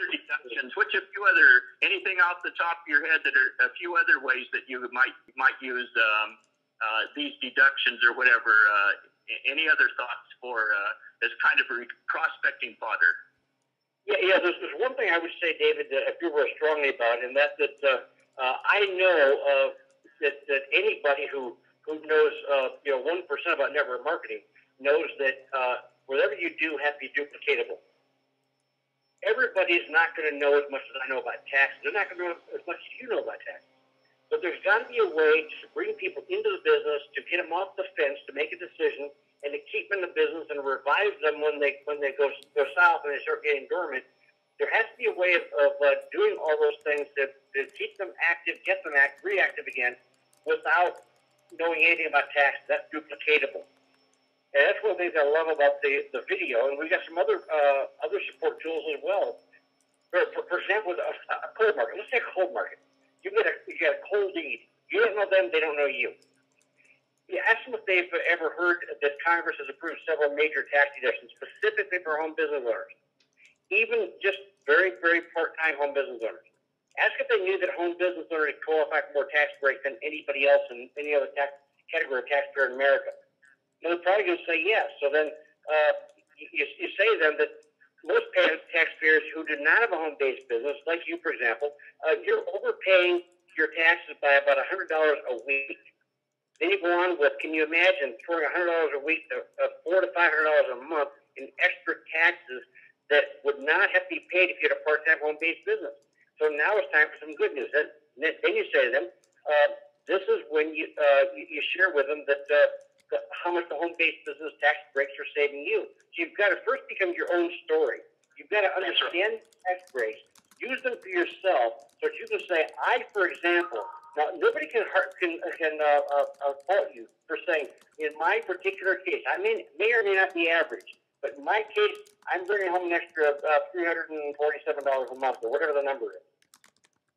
deductions? Which a few other, anything off the top of your head that are a few other ways that you might use these deductions or whatever? Any other thoughts for as kind of prospecting fodder? Yeah. There's one thing I would say, David, that I feel very strongly about, and that's that I know that anybody who knows 1% about network marketing knows that whatever you do has to be duplicatable. Everybody's not going to know as much as I know about taxes. They're not going to know as much as you know about taxes. But there's got to be a way to bring people into the business, to get them off the fence, to make a decision, and to keep them in the business and revive them when they go south and they start getting dormant. There has to be a way of doing all those things to keep them active, get them reactive again, without knowing anything about taxes. That's duplicatable. And that's one of the things I love about the video. And we've got some other support tools as well. For example, a cold market. Let's say a cold market. You get a cold lead. You don't know them, they don't know you. You ask them if they've ever heard that Congress has approved several major tax deductions specifically for home business owners, even just very, very part-time home business owners. Ask if they knew that home business owners qualify for more tax breaks than anybody else in any other tax category of taxpayer in America. And they're probably going to say yes. So then you say to them that most taxpayers who do not have a home-based business, like you, for example, you're overpaying your taxes by about $100 a week. Then you go on with, can you imagine throwing $100 a week to $400 to $500 a month in extra taxes that would not have to be paid if you had a part-time home-based business? So now it's time for some good news. Then you say to them, this is when you share with them that how much the home-based business tax breaks are saving you. So you've got to first become your own story. You've got to understand tax breaks, use them for yourself, so that you can say, for example, now nobody can fault you for saying, in my particular case, I may or may not be average, but in my case, I'm bringing home an extra $347 a month, or whatever the number is,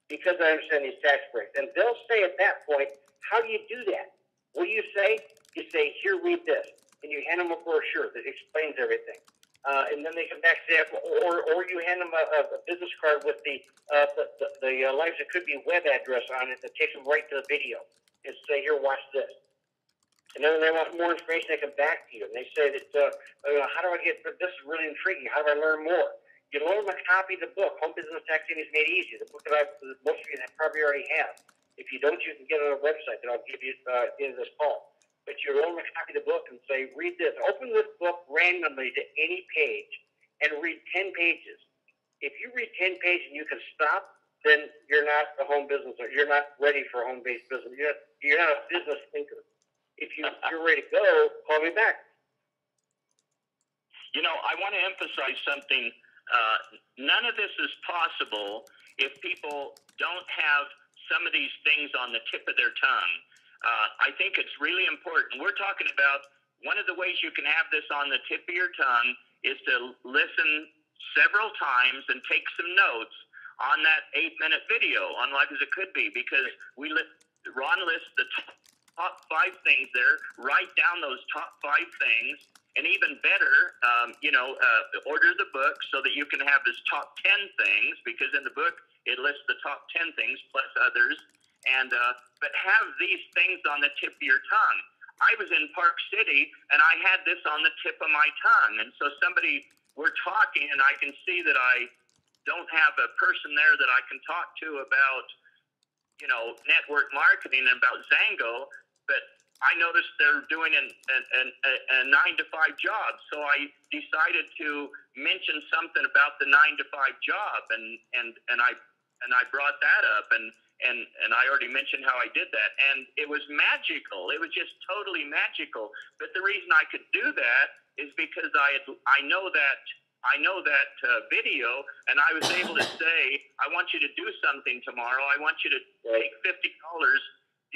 because I understand these tax breaks. And they'll say at that point, how do you do that? What do you say? You say, here, read this. And you hand them a brochure that explains everything. And then they come back and say, or you hand them a business card with the Lives That Could Be web address on it that takes them right to the video. And say, here, watch this. And then when they want more information, they come back to you. And they say that, how do I get, this is really intriguing. How do I learn more? You loan them a copy of the book, Home Business Taxing is Made Easy, the book that most of you probably already have. If you don't, you can get it on our website that I'll give you at the end of this call. But you loan them a copy of the book and say, read this. Open this book randomly to any page and read 10 pages. If you read 10 pages and you can stop, then you're not a home business owner. You're not ready for a home-based business. You're not a business thinker. If you're ready to go, call me back. I want to emphasize something. None of this is possible if people don't have some of these things on the tip of their tongue. I think it's really important. We're talking about one of the ways you can have this on the tip of your tongue is to listen several times and take some notes on that 8-minute video on Life as It Could Be, because Ron lists the top 5 things there. Write down those top 5 things, and even better, order the book so that you can have this top 10 things, because in the book it lists the top 10 things plus others. And but have these things on the tip of your tongue. I was in Park City and I had this on the tip of my tongue, and so we're talking, and I can see that I don't have a person there that I can talk to about, network marketing and about Zango, but I noticed they're doing a 9-to-5 job, so I decided to mention something about the 9-to-5 job, and I brought that up, and I already mentioned how I did that, and it was magical. It was just totally magical. But the reason I could do that is because I know that video, and I was able to say, I want you to do something tomorrow. I want you to take $50.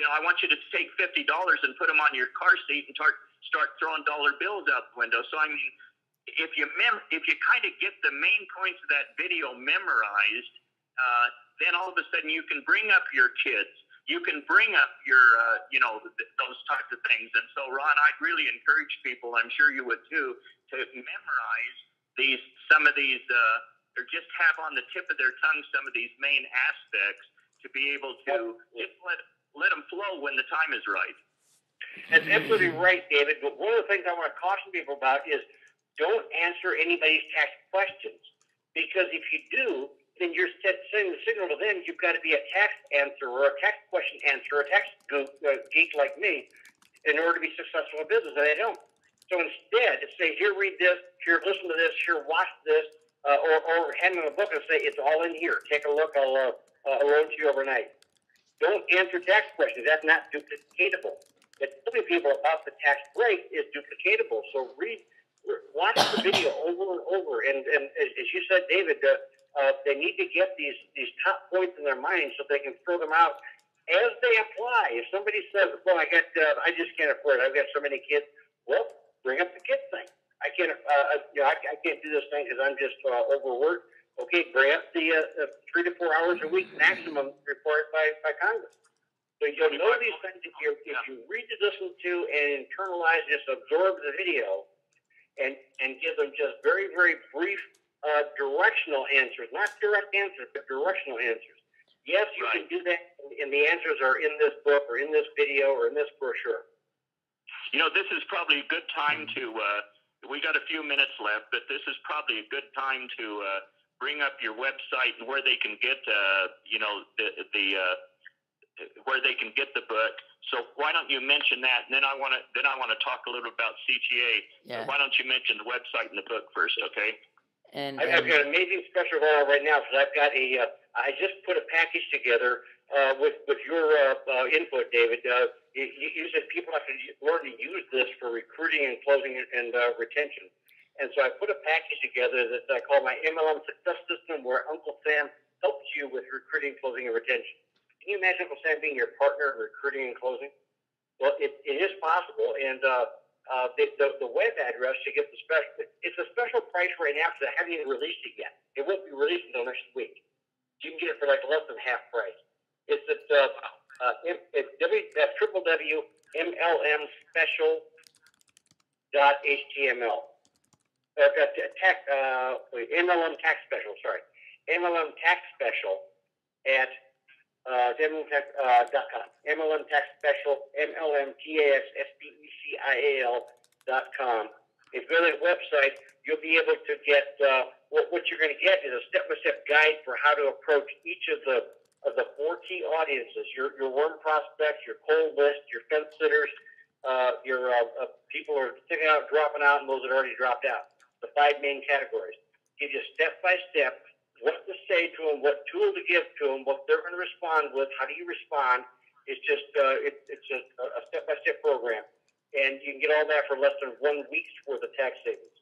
I want you to take $50 and put them on your car seat and start throwing dollar bills out the window. So I mean, if you kind of get the main points of that video memorized, then all of a sudden you can bring up your kids. You can bring up your, those types of things. And so, Ron, I'd really encourage people, I'm sure you would too, to memorize some of these or just have on the tip of their tongue some of these main aspects to be able to just let them flow when the time is right. That's absolutely right, David. But one of the things I want to caution people about is don't answer anybody's tax questions, because if you do, then you're sending the signal to them you've got to be a tax answer or a tax question answer, a tax geek like me, in order to be successful in business, and they don't. So instead, say, here, read this, here, listen to this, here, watch this, or hand them a book and say, it's all in here. Take a look. I'll loan to you overnight. Don't answer tax questions. That's not duplicatable. But telling people about the tax break is duplicatable. So watch the video over and over. And as you said, David, they need to get these top points in their mind so they can throw them out as they apply. If somebody says, well, I just can't afford it. I've got so many kids. Well, bring up the kid thing. I can't do this thing because I'm just overworked. Okay, bring up the 3 to 4 hours a week maximum required by Congress. So you'll know these things if you read, to listen to, and internalize, just absorb the video, and give them just very, very brief directional answers, not direct answers, but directional answers. Yes, you can do that, and the answers are in this book or in this video or in this brochure. This is probably a good time to, we got a few minutes left, but this is probably a good time to bring up your website and where they can get, where they can get the book. So why don't you mention that? And then I want to talk a little about CTA. Yeah. Why don't you mention the website and the book first, okay? And I've got an amazing special going on right now because I've got I just put a package together with your input, David. You said people have to learn to use this for recruiting and closing and retention. And so I put a package together that I call my MLM Success System, where Uncle Sam helps you with recruiting, closing, and retention. Can you imagine Uncle Sam being your partner in recruiting and closing? Well, it is possible. And the web address to get the special, it's a special price right now because I haven't even released it yet. It won't be released until next week. You can get it for like less than half price. It's at www.mlmspecial.html. MLM tax special. Sorry, MLM tax special at MLM.com. MLM tax special, MLMTAXSPECIAL.com. If you go to that website, you'll be able to get what you're going to get is a step-by-step guide for how to approach each of the 4 key audiences: your warm prospects, your cold list, your fence sitters, your people who are sticking out, dropping out, and those that already dropped out. The 5 main categories. Give you step-by-step what to say to them, what tool to give to them, what they're going to respond with. How do you respond? It's just it's just a step-by-step program, and you can get all that for less than 1 week's worth of tax savings.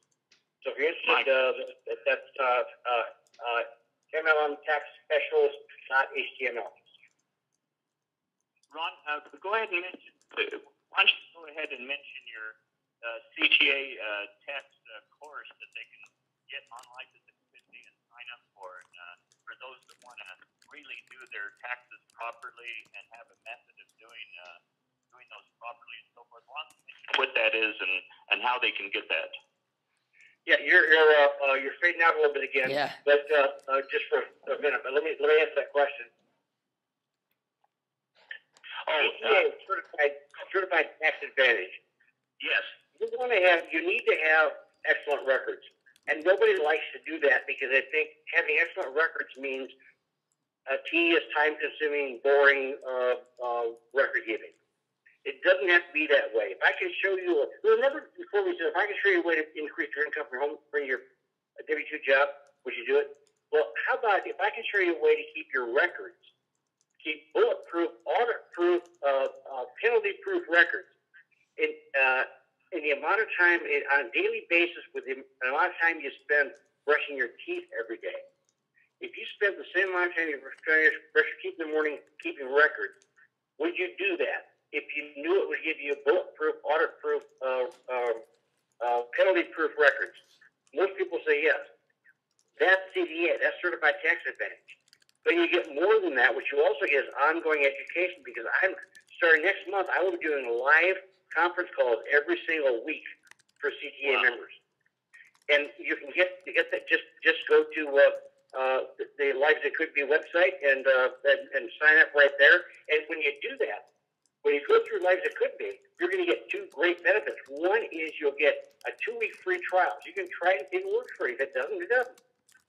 So if you're interested, that's MLMTaxSpecialist.html. Ron, go ahead and mention. Why don't you go ahead and mention your CTA tax course that they can get on License 650 and sign up for it for those that want to really do their taxes properly and have a method of doing those properly and so forth. Why don't you mention what that is and how they can get that? Yeah, you're fading out a little bit again. Yeah. But just for a minute, but let me answer that question. CTA certified tax advantage. Yes. You need to have excellent records, and nobody likes to do that because they think having excellent records means tedious, time-consuming, boring record keeping. It doesn't have to be that way. If I can show you, remember before we said, if I can show you a way to increase your income from home, from your W-2 job, would you do it? Well, how about if I can show you a way to keep your records, keep bulletproof, audit-proof, penalty-proof records in the amount of time, on a daily basis, with the amount of time you spend brushing your teeth every day. If you spend the same amount of time you brush your teeth in the morning keeping records, would you do that? If you knew it would give you bulletproof, audit-proof, penalty-proof records? Most people say yes. That's CDA. That's Certified Tax Advantage. But you get more than that. What you also get is ongoing education, because I'm starting next month. I will be doing live conference calls every single week for CTA members. And you can get that. Just go to the Lives That Could Be website and sign up right there. And when you do that, when you go through Lives That Could Be, you're going to get two great benefits. One is you'll get a 2-week free trial. So you can try it and see if it works for you. If it doesn't, it doesn't.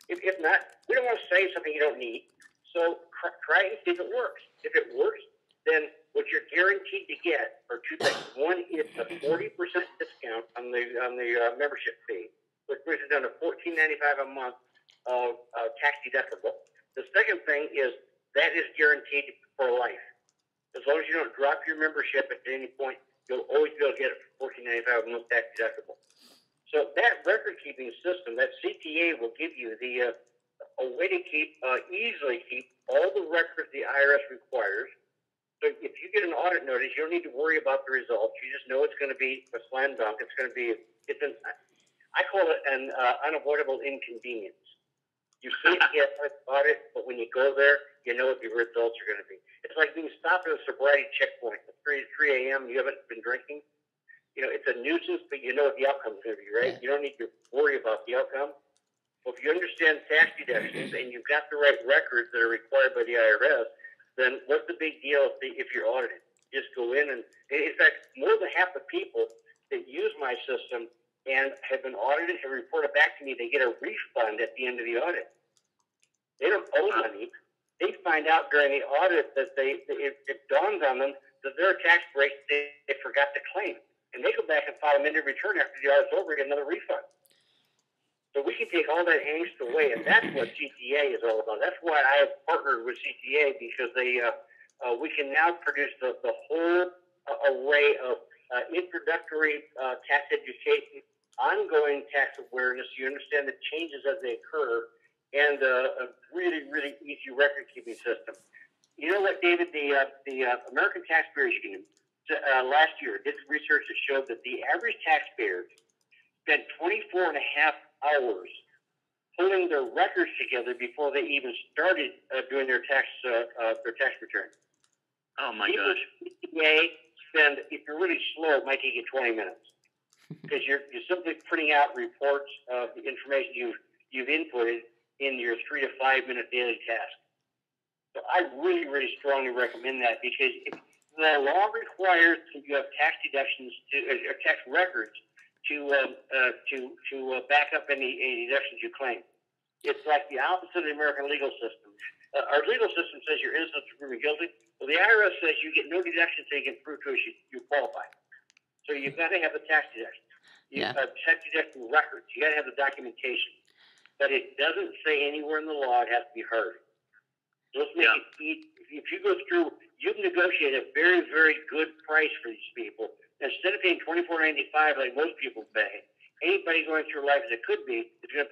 If not, we don't want to say something you don't need. So try it and see if it works. If it works, then what you're guaranteed to get are two things. One is a 40% discount on the membership fee, which brings it down to $14.95 a month of tax deductible. The second thing is that is guaranteed for life. As long as you don't drop your membership at any point, you'll always be able to get it for $14.95 a month tax deductible. So that record-keeping system, that CTA, will give you a way to easily keep all the records the IRS requires. So if you get an audit notice, you don't need to worry about the results. You just know it's going to be a slam dunk. I call it an unavoidable inconvenience. You can't get an audit, but when you go there, you know what the results are going to be. It's like being stopped at a sobriety checkpoint at 3 a.m. You haven't been drinking. It's a nuisance, but you know what the outcome is going to be, right? Yeah. You don't need to worry about the outcome. Well, if you understand tax deductions and you've got the right records that are required by the IRS, then what's the big deal if you're audited? Just go in in fact, more than half the people that use my system and have been audited have reported back to me they get a refund at the end of the audit. They don't owe money. They find out during the audit that it dawns on them that there are tax breaks they forgot to claim. And they go back and file an amended return after the audit's over and get another refund. So we can take all that angst away, and that's what CTA is all about. That's why I have partnered with CTA, because we can now produce the whole array of introductory tax education, ongoing tax awareness. You understand the changes as they occur, and a really, really easy record-keeping system. You know what, David? The American Taxpayers Union last year did research that showed that the average taxpayer spent 24 and a half hours pulling their records together before they even started doing their tax return. Oh my gosh! CPA spend, if you're really slow, it might take you 20 minutes because you're simply printing out reports of the information you've inputted in your 3 to 5 minute daily task. So I really, really strongly recommend that, because the law requires that you have tax deductions or tax records to back up any deductions you claim. It's like the opposite of the American legal system. Our legal system says you're innocent until proven guilty. Well, the IRS says you get no deductions until you can prove to us you qualify. So you've got to have the tax deductions. Tax deduction records. You got to have the documentation. But it doesn't say anywhere in the law it has to be hard. So let's make it easy. If you go through, you can negotiate a very, very good price for these people. Instead of paying $24.95 like most people pay, anybody going through Lives That Could Be is going to